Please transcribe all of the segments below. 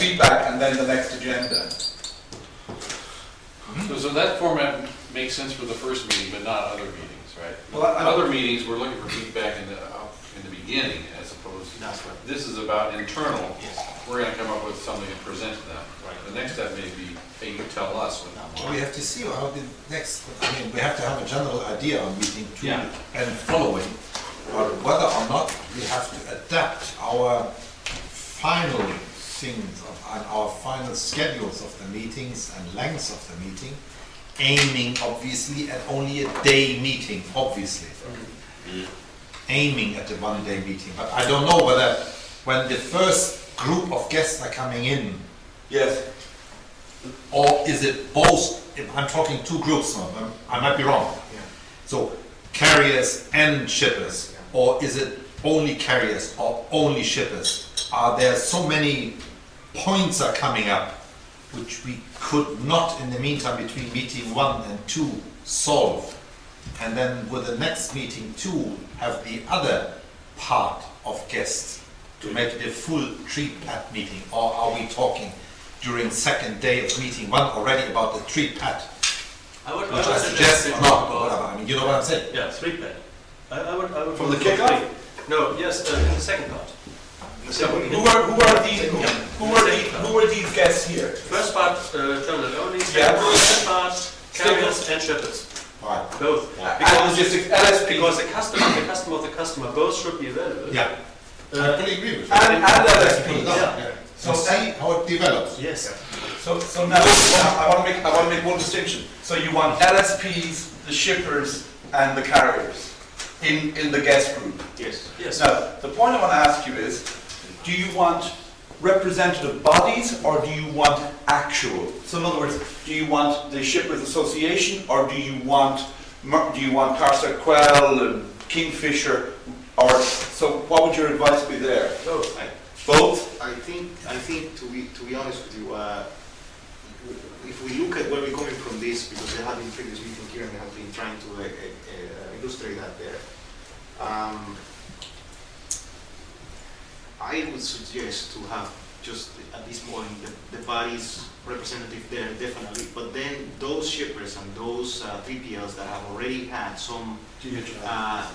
feedback and then the next agenda. So that format makes sense for the first meeting, but not other meetings, right? Well, Other meetings, we're looking for feedback in the beginning, as opposed to, That's right. this is about internal. Yes. We're gonna come up with something and present to them. Right. The next step may be, hey, you tell us what. We have to see how the next, I mean, we have to have a general idea on meeting two Yeah. and following, but whether or not we have to adapt our final things, and our final schedules of the meetings and lengths of the meeting, aiming obviously at only a day meeting, obviously. Aiming at the one-day meeting, but I don't know whether when the first group of guests are coming in, Yes. or is it both, I'm talking two groups now, I might be wrong. Yeah. So carriers and shippers, or is it only carriers or only shippers? Are there so many points are coming up which we could not in the meantime between meeting 1 and 2 solve? And then with the next meeting 2 have the other part of guests to make it a full treat-pat meeting? Or are we talking during second day of meeting 1 already about the treat-pat? Which I suggest or not, or whatever. I mean, you know what I'm saying? Yeah, three pad. I would From the kickoff? No, yes, in the second part. Who are these guests here? First part, terminal only. Yeah. Second part, carriers and shippers. Right. Both. And logistics, LSP. Because the customer, both should be available. Yeah. I Uh, fully agree with you. And LSP. Yeah. So see how it develops. Yes. So now, I want to make one distinction. So you want LSPs, the shippers, and the carriers in the guest group. Yes. Yes. Now, the point I want to ask you is, do you want representative bodies or do you want actual? So in other words, do you want the Shippers Association or do you want Carcer Quell and Kingfisher? Or so, what would your advice be there? Both. Both? I think to be honest with you, if we look at where we're coming from this, because I had in previous meeting here and I have been trying to illustrate that there. I would suggest to have just at this point the bodies representative there definitely, but then those shippers and those 3PLs that have already had some, like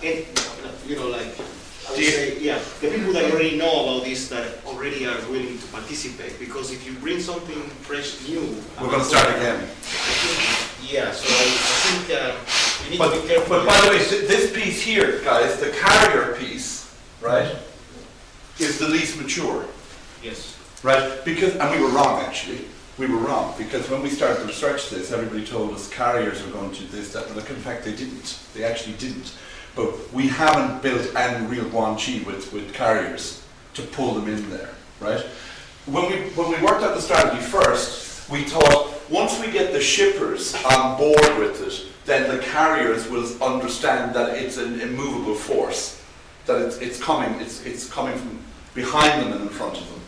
I would say, yeah, the people that already know about this that already are willing to participate. Because if you bring something fresh, new, We're going to start again. Yeah, so I think you need to be careful. But by the way, this piece here, guys, the carrier piece, right, is the least mature. Yes. Right, because, and we were wrong actually, we were wrong, because when we started to research this, everybody told us carriers are going to this, that, but look, in fact they didn't, they actually didn't. But we haven't built any real guanchi with carriers to pull them in there, right? When we worked out the strategy first, we thought, once we get the shippers on board with it, then the carriers will understand that it's an immovable force, that it's coming from behind them and in front of them,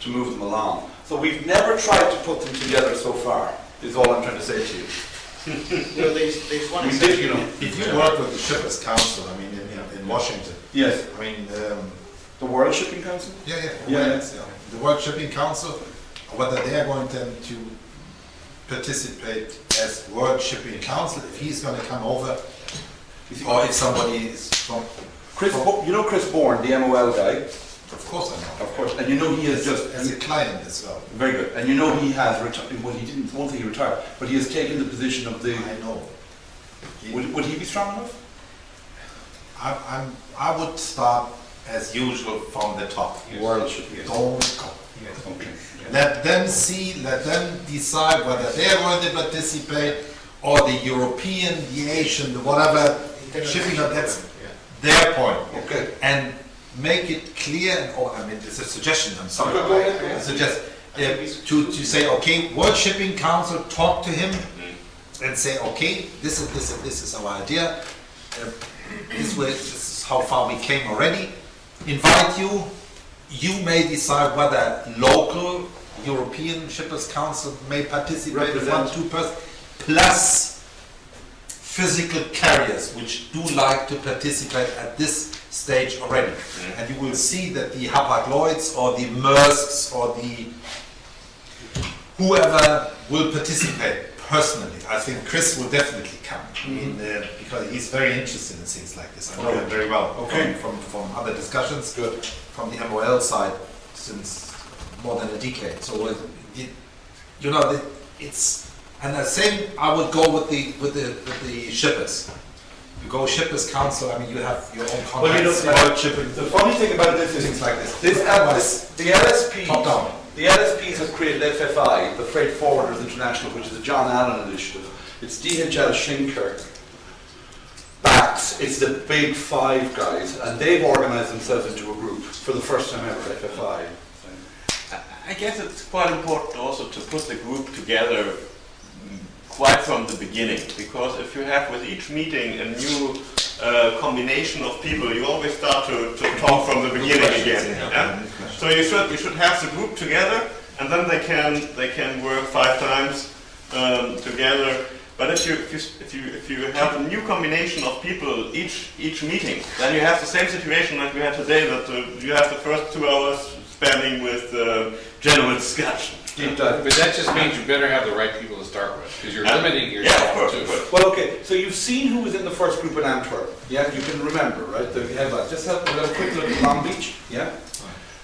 to move them along. So we've never tried to put them together so far, is all I'm trying to say to you. There's one We did, you know. If you work with the Shippers Council, I mean, in Washington, Yes. I mean, The World Shipping Council? yeah, the World Shipping Council, whether they are going then to participate as World Shipping Council, if he's going to come over, or if somebody is from, You know Chris Bourne, the MOL guy? of course I know. Of course. And you know he has just... As a client as well. Very good. And you know he has retired, well he didn't, won't say he retired, but he has taken the position of the... I know. Would he be strong enough? I would start as usual from the top. World Shipping. Don't go. Okay. Let them see, let them decide whether they're going to participate, or the European, the Asian, the whatever, shipping, that's their point. Okay. And make it clear, I mean, it's a suggestion, I'm sorry. Go ahead. I suggest to say, okay, World Shipping Council, talk to him and say, okay, this is our idea. This is how far we came already. Invite you. You may decide whether local European Shippers Council may participate with 1-2%, plus physical carriers which do like to participate at this stage already. And you will see that the Hapag-Lloyds or the Maersks or the whoever will participate personally, I think Chris will definitely come. I mean, because he's very interested in things like this. I know him very well from other discussions. Good. From the MOL side since more than a decade. So you know, it's, and the same. I would go with the shippers. You go shippers council. I mean, you have your own contacts. Well, you know, about shipping. the funny thing about this is Things like this. the LSP. Top down. The LSPs have created FFI, the Freight Forwarders International, which is a John Allen initiative. It's DHL Schinker, Bax, it's the big five guys, and they've organised themselves into a group for the first time ever, FFI. I guess it's quite important also to put the group together quite from the beginning, because if you have with each meeting a new combination of people, you always start to talk from the beginning again. Yeah? So you should have the group together, and then they can work 5 times together. But if you have a new combination of people each meeting, then you have the same situation like we had today, that you have the first 2 hours spending with general discussion. Deep dive. But that just means you better have the right people to start with, because you're limiting Yeah, yourself of course, too. of course. Well, okay, so you've seen who was in the first group in Antwerp. Yeah, you can remember, right? The headline. Just have a quick look at Long Beach. Yeah.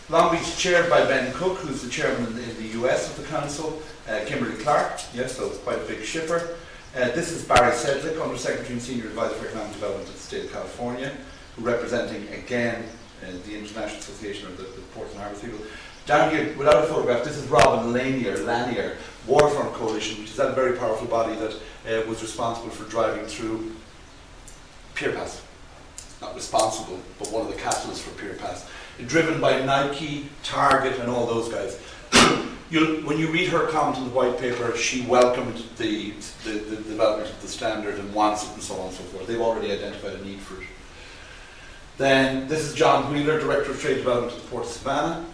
Long Beach chaired by Ben Cook, who's the chairman in the US of the council. Kimberly Clark, yes, so quite a big shipper. This is Barry Sedgwick, Under Secretary and Senior Advisor for Economic Development of the State of California, representing again the International Association of the Ports and Harbours people. Down here, without a photograph, this is Robin Lanier, Waterfront Coalition, which is that very powerful body that was responsible for driving through Pier Pass. Not responsible, but one of the catalysts for Pier Pass. Driven by Nike, Target, and all those guys. When you read her comment in the white paper, she welcomed the development of the standard and wants it and so on and so forth. They've already identified a need for it. Then this is John Wheeler, Director of Trade Development at the Port of Savannah.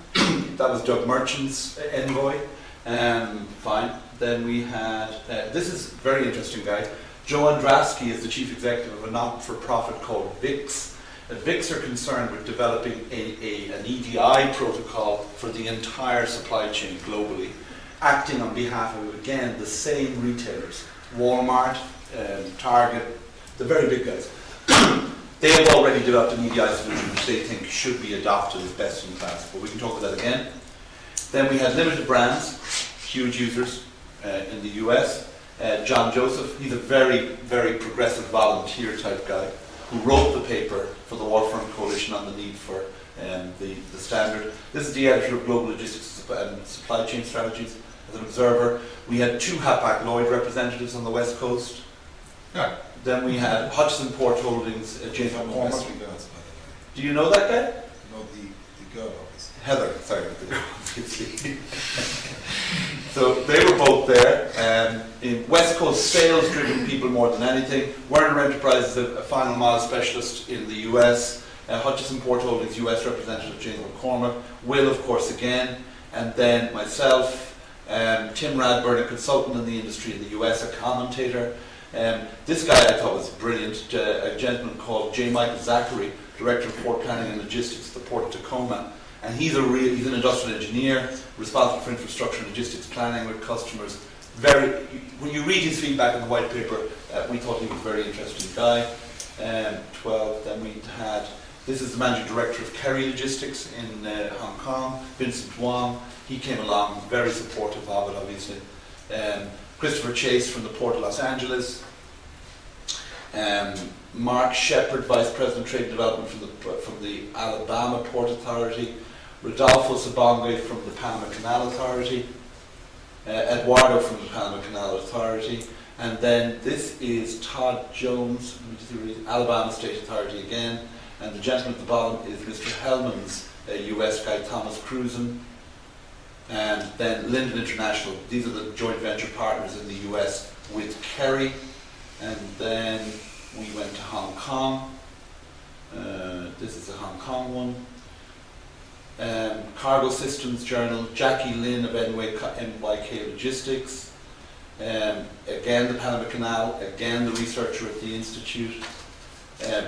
That was Doug Merchant's envoy. Fine. Then we had, this is a very interesting guy. Joe Andrasky is the Chief Executive of a not-for-profit called VIX. VIX are concerned with developing an EDI protocol for the entire supply chain globally, acting on behalf of, again, the same retailers. Walmart, Target, the very big guys. They have already developed an EDI solution which they think should be adopted as best in class, but we can talk about that again. Then we had Limited Brands, huge users in the US. John Joseph, he's a very, very progressive volunteer type guy who wrote the paper for the Waterfront Coalition on the need for the standard. This is the editor of Global Logistics and Supply Chain Strategies. As an observer, we had 2 Hapag-Lloyd representatives on the West Coast. Yeah. Then we had Hutchison Port Holdings, James Some McCormick. best regards, by the Do you know that guy? way. No, the girl, obviously. Heather, sorry, the girl, obviously. So they were both there. In West Coast sales-driven people more than anything. Werner Enterprises, a final mile specialist in the US. Hutchison Port Holdings US representative James McCormick. Will, of course, again. And then myself, Tim Radburn, a consultant in the industry in the US, a commentator. This guy I thought was brilliant. A gentleman called J. Michael Zachary, Director of Port Planning and Logistics at the Port of Tacoma. And he's an industrial engineer, responsible for infrastructure and logistics planning with customers. When you read his feedback in the white paper, we thought he was a very interesting guy. 12, then we had, this is the Managing Director of Kerry Logistics in Hong Kong, Vincent Wong. He came along, very supportive of it, obviously. Christopher Chase from the Port of Los Angeles. Mark Shepard, Vice President Trade Development from the Alabama Port Authority. Rodolfo Sabonge from the Panama Canal Authority. Eduardo from the Panama Canal Authority. And then this is Todd Jones, Alabama State Authority again. And the gentleman at the bottom is Mr. Hellman's US guy, Thomas Cruzen. And then Linden International. These are the joint venture partners in the US with Kerry. And then we went to Hong Kong. This is a Hong Kong one. Cargo Systems Journal, Jackie Lynn of NYK Logistics. Again, the Panama Canal. Again, the researcher at the Institute.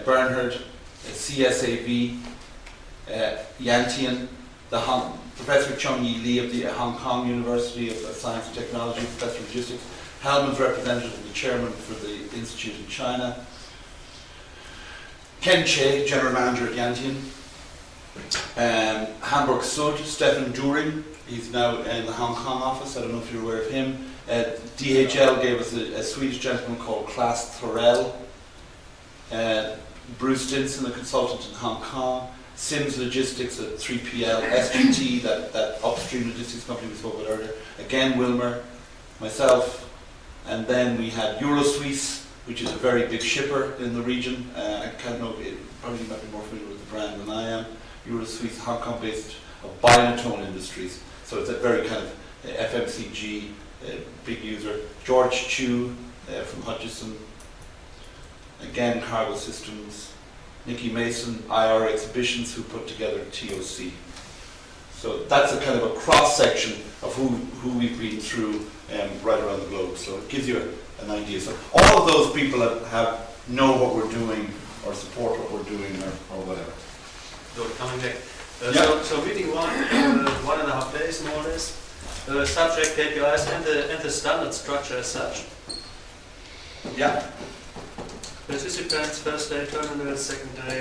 Bernhard, CSAV. Yantian, Professor Chung-Yi Lee of the Hong Kong University of Science and Technology, Professor of Logistics. Hellman's representative, the chairman for the Institute in China. Ken Che, general manager at Yantian. Hamburg Sud, Stefan During, he's now in the Hong Kong office, I don't know if you're aware of him. DHL gave us a Swedish gentleman called Klaas Thorell. Bruce Stinson, the consultant in Hong Kong. Sims Logistics at 3PL. SGT, that upstream logistics company we spoke about earlier. Again, Wilmer, myself. And then we had Euroswiss, which is a very big shipper in the region. I can't know, probably you might be more familiar with the brand than I am. Euroswiss, Hong Kong based, of Binatone Industries. So it's a very kind of FMCG, big user. George Chu from Hutchison. Again, Cargo Systems. Nikki Mason, IR Exhibitions, who put together TOC. So that's a kind of a cross-section of who we've been through right around the globe. So it gives you an idea. So all of those people have know what we're doing or support what we're doing or whatever. So coming back. Yeah. So meeting 1.5 days more or less. Subject KPIs and the standard structure as such. Yeah. Participants, first day, terminal, second day.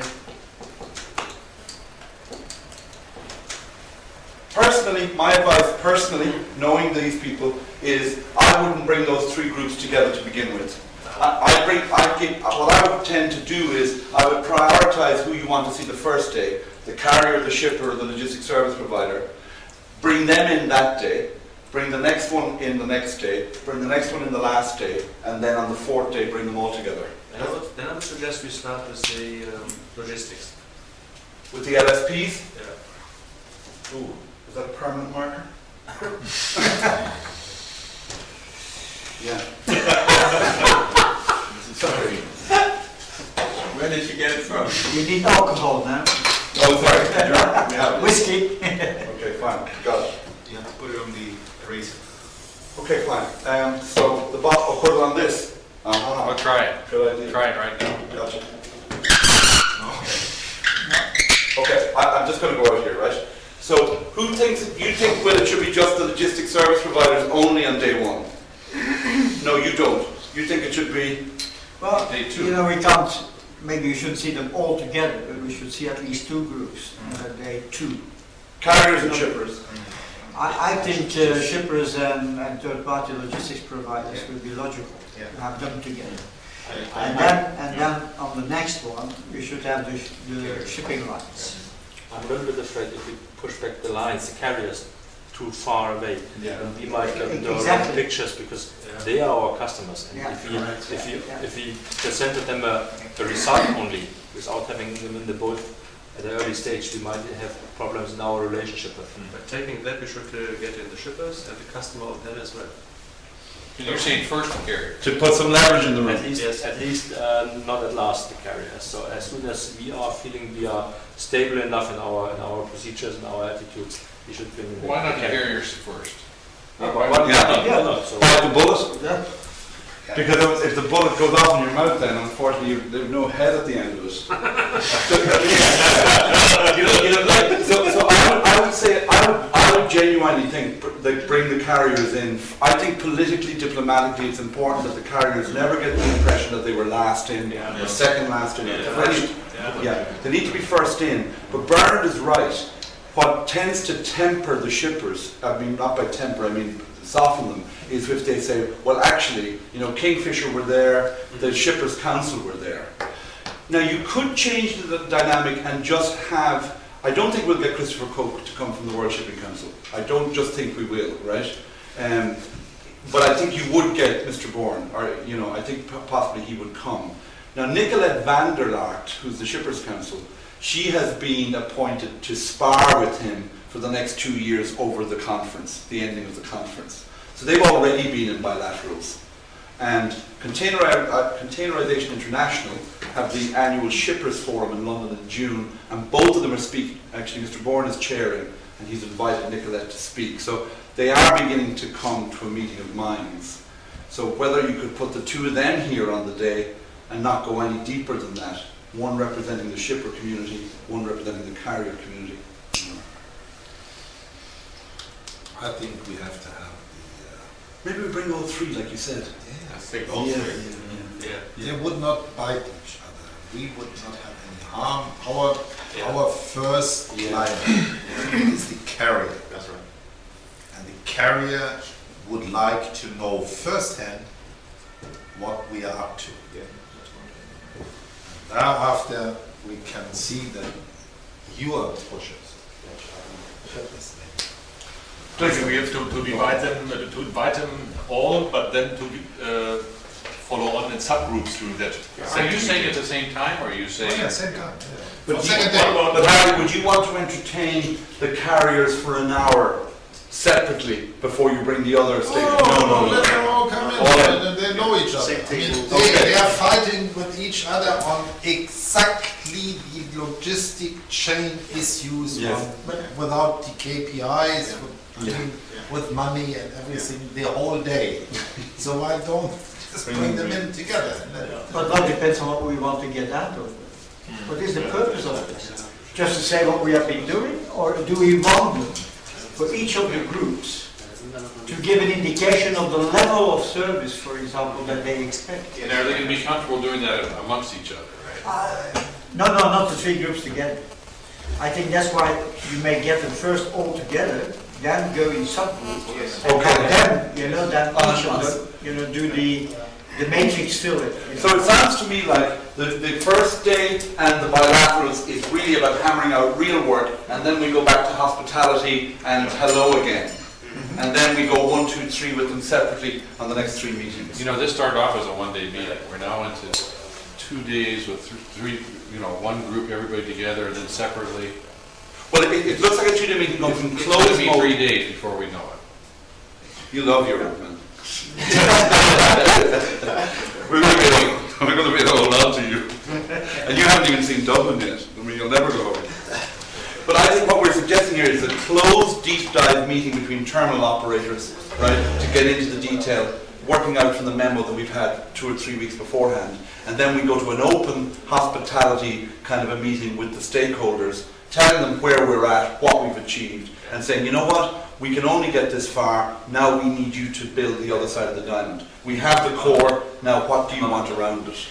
Personally, my advice, knowing these people, is I wouldn't bring those three groups together to begin with. What I would tend to do is I would prioritize who you want to see the first day, the carrier, the shipper, or the logistics service provider. Bring them in that day, bring the next one in the next day, bring the next one in the last day, and then on the fourth day bring them all together. Then I would suggest we start with the logistics. With the LSPs? Yeah. Ooh, is that a permanent marker? Yeah. Sorry. Where did you get it from? You need alcohol now. Oh, sorry. We have it. Whiskey. Okay, fine. Got it. You have to put it on the eraser. Okay, fine. So the bottle, I'll put it on this. I'll try it. Good idea. Try it right now. Gotcha. Okay, I'm just going to go out here, right? So, who thinks, you think, well, it should be just the logistics service providers only on day one? No, you don't. You think it should be Well, day two? you know, we can't, maybe we shouldn't see them all together, but we should see at least two groups, day two. Carriers and shippers. I think shippers and third-party logistics providers would be logical to have them together. And then on the next one, we should have the shipping lines. I'm a little bit afraid if we push back the lines, the carriers, too far away. Yeah. And we might get the Exactly. wrong pictures because they are our customers. And Yeah. if we presented them a result only without having them in the boat at an early stage, we might have problems in our relationship with them. But taking that, we should get in the shippers and the customer of them as well. You're saying first the carrier. To put some leverage in the room. At least not at last the carriers. So as soon as we are feeling we are stable enough in our procedures and our attitudes, we should bring in Why not the carrier. carriers first? Why not? Yeah. Why not? So Bite the bullet? Yeah. Because if the bullet goes off in your mouth, then unfortunately there's no head at the end of it. So I would say I would genuinely think they bring the carriers in. I think politically, diplomatically, it's important that the carriers never get the impression that they were last in or second last in. Yeah, they need to be first in. But Bernard is right. What tends to temper the shippers, I mean not by temper, I mean soften them, is if they say, well actually, you know, Kingfisher were there, the Shippers Council were there. Now you could change the dynamic and just have, I don't think we'll get Christopher Coke to come from the World Shipping Council. I don't just think we will, right? But I think you would get Mr. Bourne, or you know, I think possibly he would come. Now Nicolette van der Laart, who's the Shippers Council, she has been appointed to spar with him for the next 2 years over the conference, the ending of the conference. So they've already been in bilaterals. And Containerization International have the annual Shippers Forum in London in June, and both of them are speaking. Actually, Mr. Bourne is chairing, and he's invited Nicolette to speak. So they are beginning to come to a meeting of minds. So whether you could put the two of them here on the day and not go any deeper than that, one representing the shipper community, one representing the carrier community. I think we have to have Maybe we bring all three, like you said. I think also. They would not bite each other. We would not have any harm. Our first client is the carrier. That's right. And the carrier would like to know firsthand what we are up to. Thereafter, we can see that you are pushers. So we have to divide them, to invite them all, but then to follow on in subgroups during that. Are you saying at the same time, or are you saying? Yeah, same time. But, Second day. but Harry, would you want to entertain the carriers for an hour separately before you bring the other stakeholders? No, let them all come in. All right. They know each other. Same I mean, table. they are fighting with each other on exactly the logistic chain issues Yes. without the KPIs, with money and everything the whole day. So I don't just bring them in together. But that depends on what we want to get out of it. What is the purpose of this? Just to say what we have been doing, or do we want them, for each of the groups, to give an indication of the level of service, for example, that they expect? And are they going to be comfortable doing that amongst each other, right? No, not the three groups together. I think that's why you may get them first all together, then go in subgroups. Okay. And then, then each of them, do the matrix fill it. So it sounds to me like the first day and the bilaterals is really about hammering out real work, and then we go back to hospitality and hello again. And then we go 1, 2, 3 with them separately on the next 3 meetings. You know, this started off as a one-day meeting. We're now into 2 days with three, one group, everybody together, and then separately. Well, it looks like a 2-day meeting going from It's going to closed be mode. 3 days before we know it. You love your admin. We're going to be hold on to you. And you haven't even seen Dublin yet. I mean, you'll never go home. But I think what we're suggesting here is a closed deep dive meeting between terminal operators, right, to get into the detail, working out from the memo that we've had 2 or 3 weeks beforehand. And then we go to an open hospitality kind of a meeting with the stakeholders, telling them where we're at, what we've achieved, and saying, you know what, we can only get this far, now we need you to build the other side of the diamond. We have the core, now what do you want around it?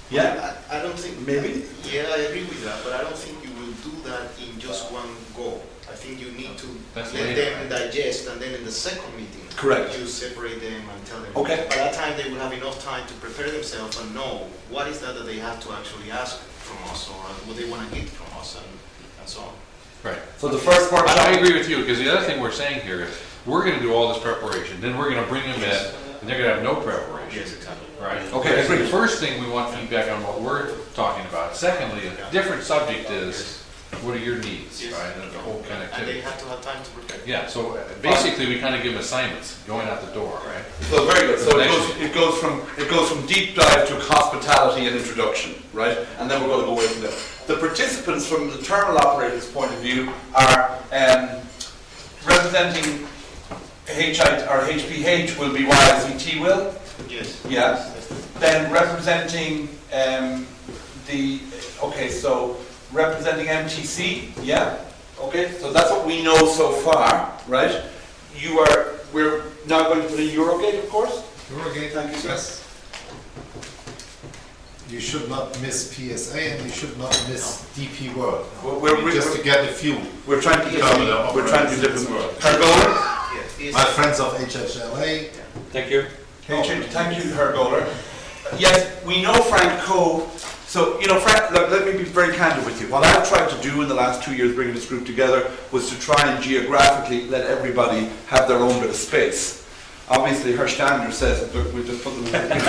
Yeah? I don't think, Maybe? Yeah, I agree with that, but I don't think you will do that in just one go. I think you need to That's let later, them digest, and then in the second meeting, Correct. you separate them and tell them. Okay. By that time, they will have enough time to prepare themselves and know what is that they have to actually ask from us, or what they want to get from us, and so on. Right. So the first workshop... I agree with you, because the other thing we're saying here is, we're going to do all this preparation, then we're going to bring them in, and they're going to have no preparation. Yes, exactly. Right? Okay, That's agreed. the first thing we want feedback on what we're talking about. Secondly, a different subject is, what are your needs, Yes. right? And the whole And they connectivity. have to have time to prepare. Yeah, so basically we kind of give them assignments going out the door, right? So very good. So Connection. it goes from deep dive to hospitality and introduction, right? And then we're going to go away from there. The participants from the terminal operator's point of view are representing HPH will be YICT will, Yes. yeah. Then representing representing MTC, yeah. Okay, so that's what we know so far, right? We're now going to put in Eurogate, of course. Eurogate, Thank you, sir. yes. You should not miss PSA and you should not miss DP World. Just to get a few. We're trying to get Terminal we're trying to do operators different. as well. Hergoler, My friends of HHLA. Thank you. thank you, Hergoler. Yes, we know Frank Coe. So, Frank, look, let me be very candid with you. What I've tried to do in the last 2 years bringing this group together was to try and geographically let everybody have their own bit of space. Obviously, her standard says, look, we just put them in.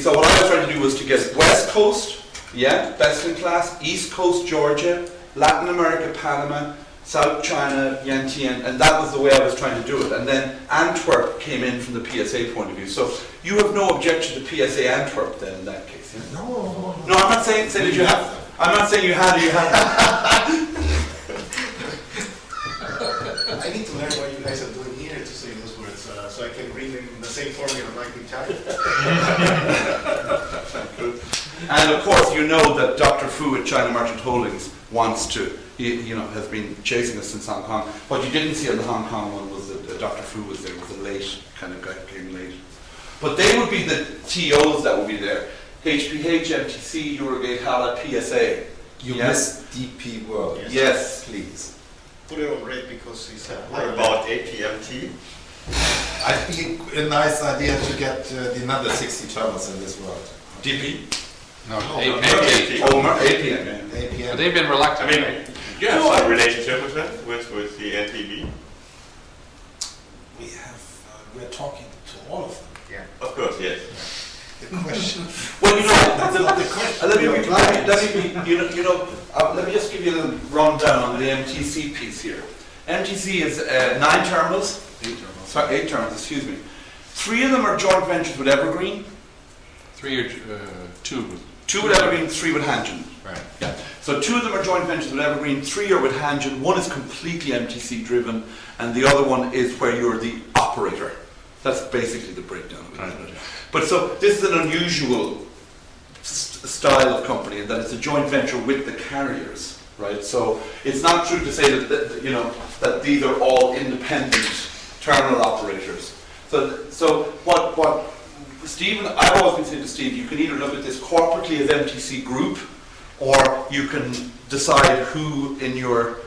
So what I was trying to do was to get West Coast, yeah, best in class, East Coast, Georgia, Latin America, Panama, South China, Yantian, and that was the way I was trying to do it. And then Antwerp came in from the PSA point of view. So you have no objection to PSA Antwerp then in that case? Yeah? No. No, I'm not saying that you have. I'm not saying you had or you haven't. I need to learn what you guys are doing here to say those words, so I can bring them in the same formula like we chatted. And of course, you know that Dr. Fu at China Merchant Holdings wants to he has been chasing us since Hong Kong. What you didn't see on the Hong Kong one was that Dr. Fu was there, was a late kind of guy, came late. But they would be the TOs that would be there. HPH, MTC, Eurogate, HALA, PSA. You missed DP World. Yes. Please. Put it on red because he's What about APMT? I think a nice idea to get another 60 terminals in this world. DP? No, APM. APM, yeah. APM. But they've been reluctant. I mean, you have some relationship with them, with the NTB? We're talking to all of them. Yeah. Of course, yes. The question. Well, let me just give you a little rundown on the MTC piece here. MTC is 9 terminals. 8 terminals. Sorry, 8 terminals, excuse me. 3 of them are joint ventures with Evergreen. 3 or 2. 2 with Evergreen, 3 with Hanjin. Right. Yeah. So 2 of them are joint ventures with Evergreen, 3 are with Hanjin. 1 is completely MTC driven, and the other one is where you're the operator. That's basically the breakdown of it. Right. But so this is an unusual style of company in that it's a joint venture with the carriers, right? So it's not true to say that these are all independent terminal operators. So what Stephen, I've always been saying to Steve, you can either look at this corporately as MTC Group, or you can decide who in your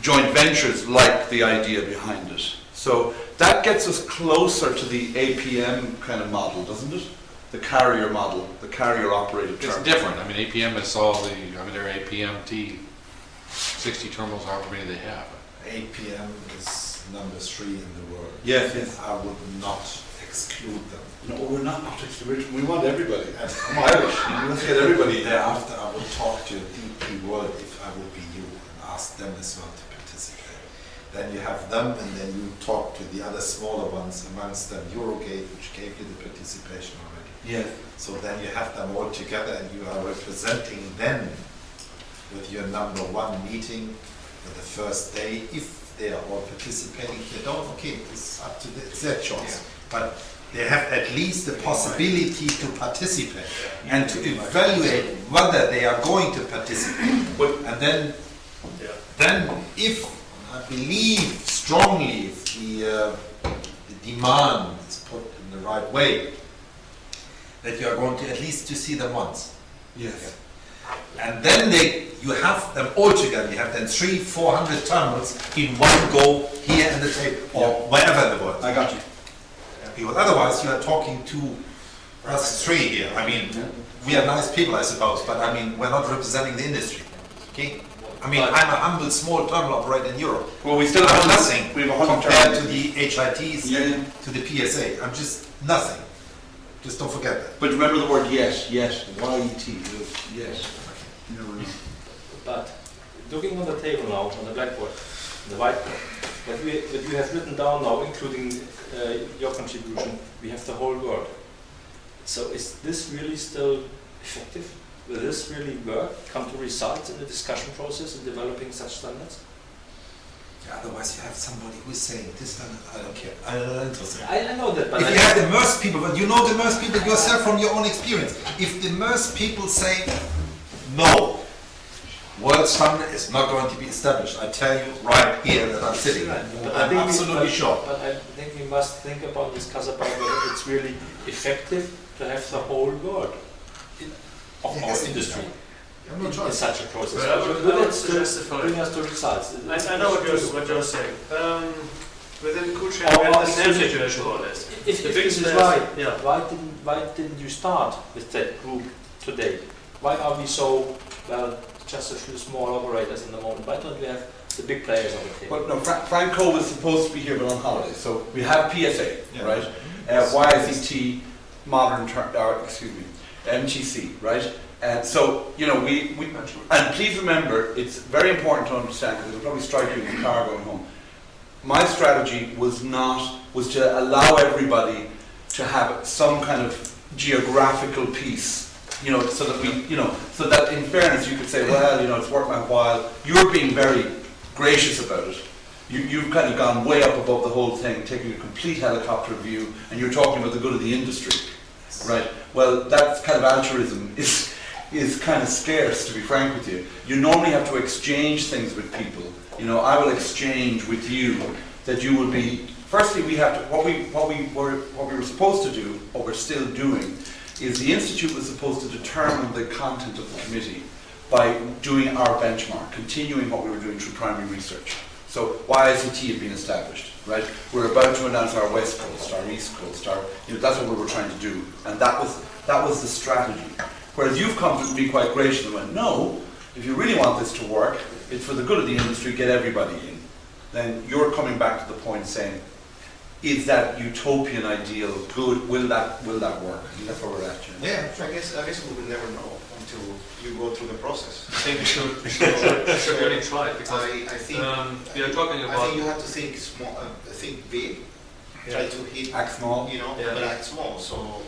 joint ventures like the idea behind it. So that gets us closer to the APM kind of model, doesn't it? The carrier model, the carrier operated It's terminal. different. I mean, APM is all the, they're APMT, 60 terminals, however many they have. APM is number 3 in the world. Yes. I would not exclude them. No, we're not exclusive. We want everybody. I'm Irish. Let's get everybody there. Thereafter, I would talk to DP World if I would be you and ask them as well to participate. Then you have them, and then you talk to the other smaller ones, amongst them Eurogate, which gave you the participation already. Yes. So then you have them all together, and you are representing them with your number 1 meeting for the first day. If they are all participating, if they don't, okay, it's up to it's their choice. But they have at least the possibility to participate and to evaluate whether they are going to participate. And then if I believe strongly if the demand is put in the right way, that you are going to at least to see them once. Yes. And then you have them all together. You have then 300-400 terminals in one go here in the table or wherever in the world. I got you. Because otherwise you are talking to us 3 here. I mean, we are nice people, I suppose, but I mean, we're not representing the industry. Okay? I mean, I'm a humble small terminal operator in Europe. Well, we still have nothing We have 100 compared terminals. to the HITs, to the PSA. I'm just nothing. Just don't forget that. But remember the word yes, Y-E-T, yes. But looking on the table now, on the blackboard, the whiteboard, what we have written down now, including your contribution, we have the whole world. So is this really still effective? Will this really work? Come to results in the discussion process in developing such standards? Yeah, otherwise you have somebody who is saying this standard, I don't care. I'm not interested. I know that, but If you have the MERS people, but you know the MERS people yourself from your own experience. If the MERS people say, no, world standard is not going to be established, I tell you right here that I'm sitting. I'm absolutely sure. But I think we must think about, discuss about whether it's really effective to have the whole world of our industry in such a process. Well, I would suggest if bring us to results. I know what you're saying. Within Kuchen, Or we had the same excuse me, situation more or less. If The big this is players- right, yeah. why didn't you start with that group today? Why are we so, just a few small operators in the moment? Why don't we have the big players on the table? But no, Franco was supposed to be here but on holiday. So we have PSA, Yeah. right? YICT, MTC, right? And so, and please remember, it's very important to understand, because it'll probably strike you in the car going home. My strategy was to allow everybody to have some kind of geographical piece, so that in fairness you could say, well, it's worth my while. You're being very gracious about it. You've kind of gone way up above the whole thing, taking a complete helicopter view, and you're talking about the good of the industry, right? Well, that kind of altruism is kind of scarce, to be frank with you. You normally have to exchange things with people. You know, I will exchange with you that you will be. Firstly, we have to. What we were supposed to do, what we're still doing, is the institute was supposed to determine the content of the committee by doing our benchmark, continuing what we were doing through primary research. So YICT had been established, right? We're about to announce our West Coast, our East Coast, that's what we were trying to do, and that was the strategy. Whereas you've come to be quite gracious and went, no, if you really want this to work, it's for the good of the industry, get everybody in. Then you're coming back to the point saying, is that utopian ideal good? Will that work? And that's where we're at. You know? Yeah, I guess we will never know until you go through the process. I think we should really try it, because I think we are talking about. I think you have to think small, think big, try to hit, act small, you know, but act small. So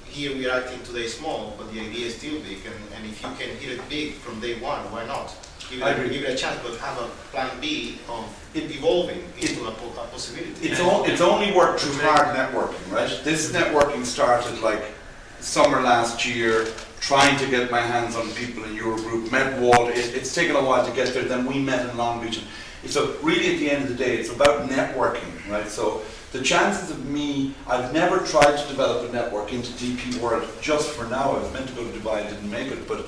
here we are acting today small, but the idea is still big. And if you can hit it big from day one, why not? Give it a chance, but have a plan B of it evolving into a possibility. It's only worked through hard networking, right? This networking started like summer last year, trying to get my hands on people in your group, met Walt. It's taken a while to get there. Then we met in Long Beach. So really, at the end of the day, it's about networking, right? So the chances of me, I've never tried to develop a network into DP World just for now. I was meant to go to Dubai, I didn't make it. But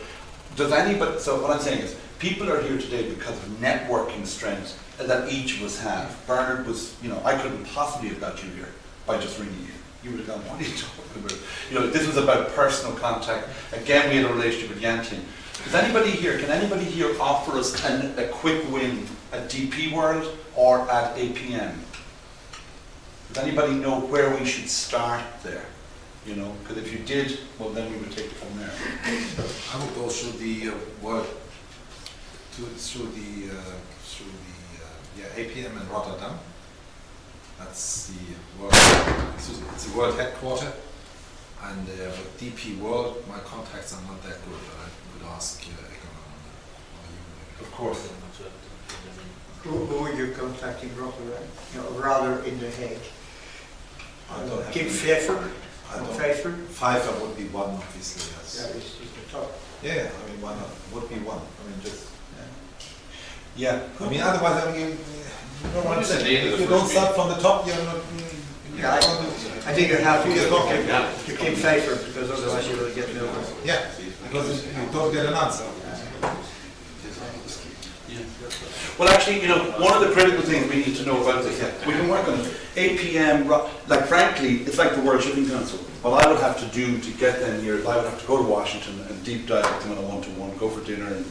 does anybody? So what I'm saying is, people are here today because of networking strength that each of us have. Bernard was, I couldn't possibly have got you here by just ringing you. You would have gone, what are you talking about? This was about personal contact. Again, we had a relationship with Yantian. Can anybody here offer us a quick win at DP World or at APM? Does anybody know where we should start there? Because if you did, well, then we would take it from there. I would go through the world, through the APM in Rotterdam. That's the world. It's the world headquarter, and with DP World, my contacts are not that good. I would ask Econom or you. Of course. Who are you contacting Rotterdam? Rather in The Hague. Kim Pfeffer. Pfeiffer would be one, obviously. Yes. Yeah, he's the top. Yeah, why not? Would be one. Just. Yeah. Otherwise, you don't start from the top. You're not. I think you have to keep Pfeiffer, because otherwise you will get nowhere. Yeah, because you don't get an answer. Well, actually, one of the critical things we need to know about this, we can work on it. APM, frankly, it's like the World Shipping Council. What I would have to do to get them here is I would have to go to Washington and deep dive with them on a one-to-one, go for dinner, and,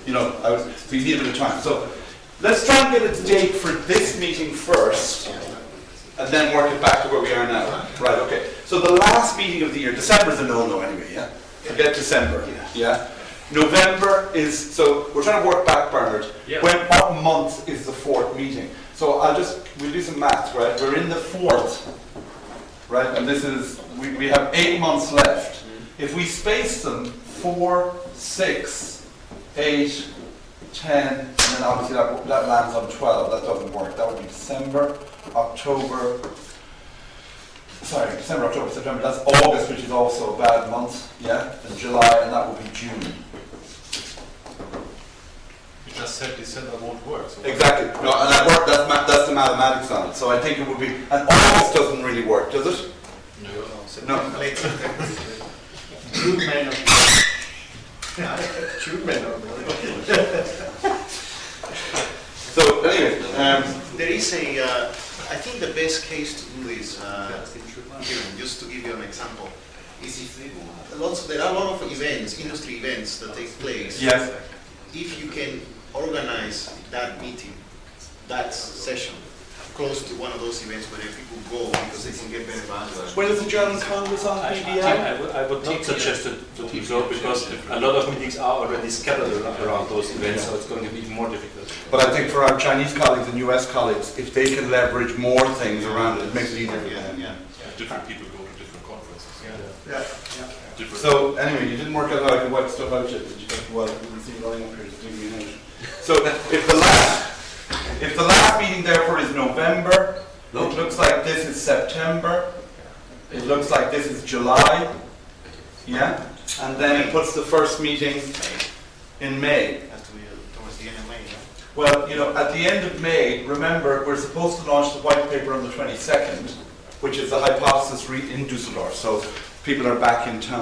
so you need a bit of time. So let's try and get a date for this meeting first, and then work it back to where we are now. Right, okay. So the last meeting of the year, December is a no-no anyway, yeah? Forget December, yeah? November is, so we're trying to work back, Bernard. Yeah. What month is the fourth meeting? So we'll do some maths, right? We're in the fourth, right? And this is, we have 8 months left. If we space them 4, 6, 8, 10, and then obviously that lands on 12, that doesn't work. That would be December, October, September, that's August, which is also a bad month, yeah? And July, and that would be June. You just said December won't work. So Exactly. No, and that's the mathematics on it. So I think it would be, and August doesn't really work, does it? No. Late September. June may not be. June may not be. So anyway, there is I think the best case to do this, just to give you an example, is if there are a lot of events, industry events that take place. yes. If you can organize that meeting, that session, close to one of those events where people go because they can get better value. When is the German Congress on PBI? I would not suggest it to do so, because a lot of meetings are already scattered around those events, so it's going to be even more difficult. But I think for our Chinese colleagues and US colleagues, if they can leverage more things around it, it makes it easier for them. different people go to different conferences. Yeah. Different. So anyway, you didn't work out how I could wipe stuff out yet, did you? Well, you can see running up here to dig me in out. So if the last meeting therefore is November, it looks like this is September, it looks like this is July, yeah? And then it puts the first meeting in May. Has to be towards the end of May, yeah? Well, you know, at the end of May, remember, we're supposed to launch the white paper on the 22nd, which is the hypothesis in Dusseldorf. So people are back in town.